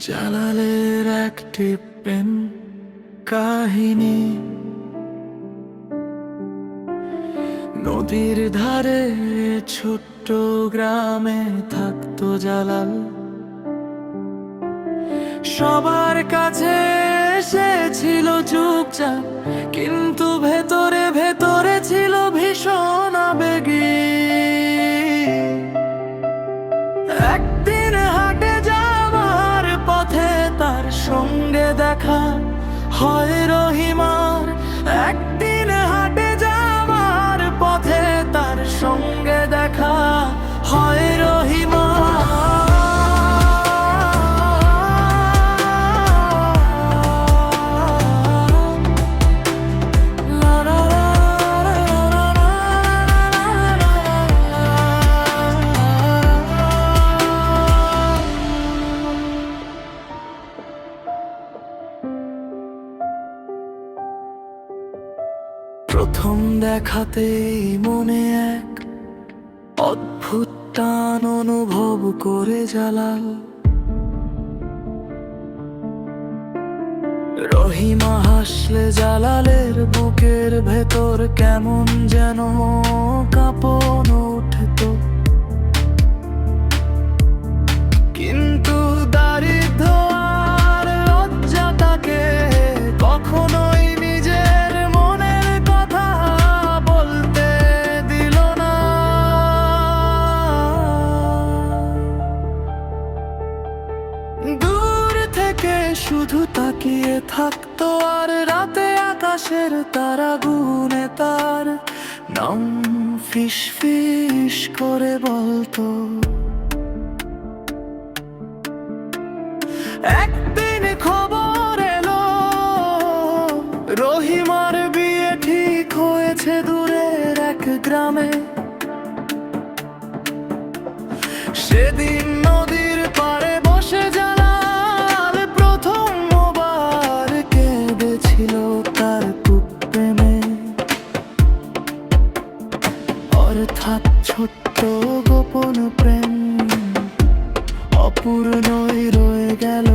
জালালের একটি প্রেম কাহিনী। নদীর ধারে ছোট্ট গ্রামে থাকতো জালাল। সবার কাছে সে ছিল চুপচাপ, কিন্তু ভেতরে ভেতরে ছিল ভীষণ আবেগী। একদিন হাটে যাওয়ার পথে তার সঙ্গে দেখা হয় রহিমার। একদিন হাটে যাওয়ার পথে তার সঙ্গে দেখা হয় রহিমার। প্রথম দেখাতেই মনে এক অদ্ভুত টান অনুভব করে জালাল। রহিমা হাসলে জালালের বুকের ভেতর কেমন যেন কাঁপন উঠত। কিন্তু দারিদ্র আর লজ্জা তাকে কখনোই নিজের মনের কথা বলতে দিল না। দূর থেকে শুধু তাকিয়ে থাকতো, আর রাতে আকাশের তারা গুনে তার নাম ফিস ফিস করে বলতো। একদিন খবর এলো রহিমার বিয়ে ঠিক হয়েছে দূরের এক গ্রামে। সেদিন নদীর পাড়ে বসে জালাল প্রথমবার কেঁদেছিল তার প্রেমে। অর্থাৎ ছোট্ট গোপন প্রেম অপূর্ণই রয়ে গেল।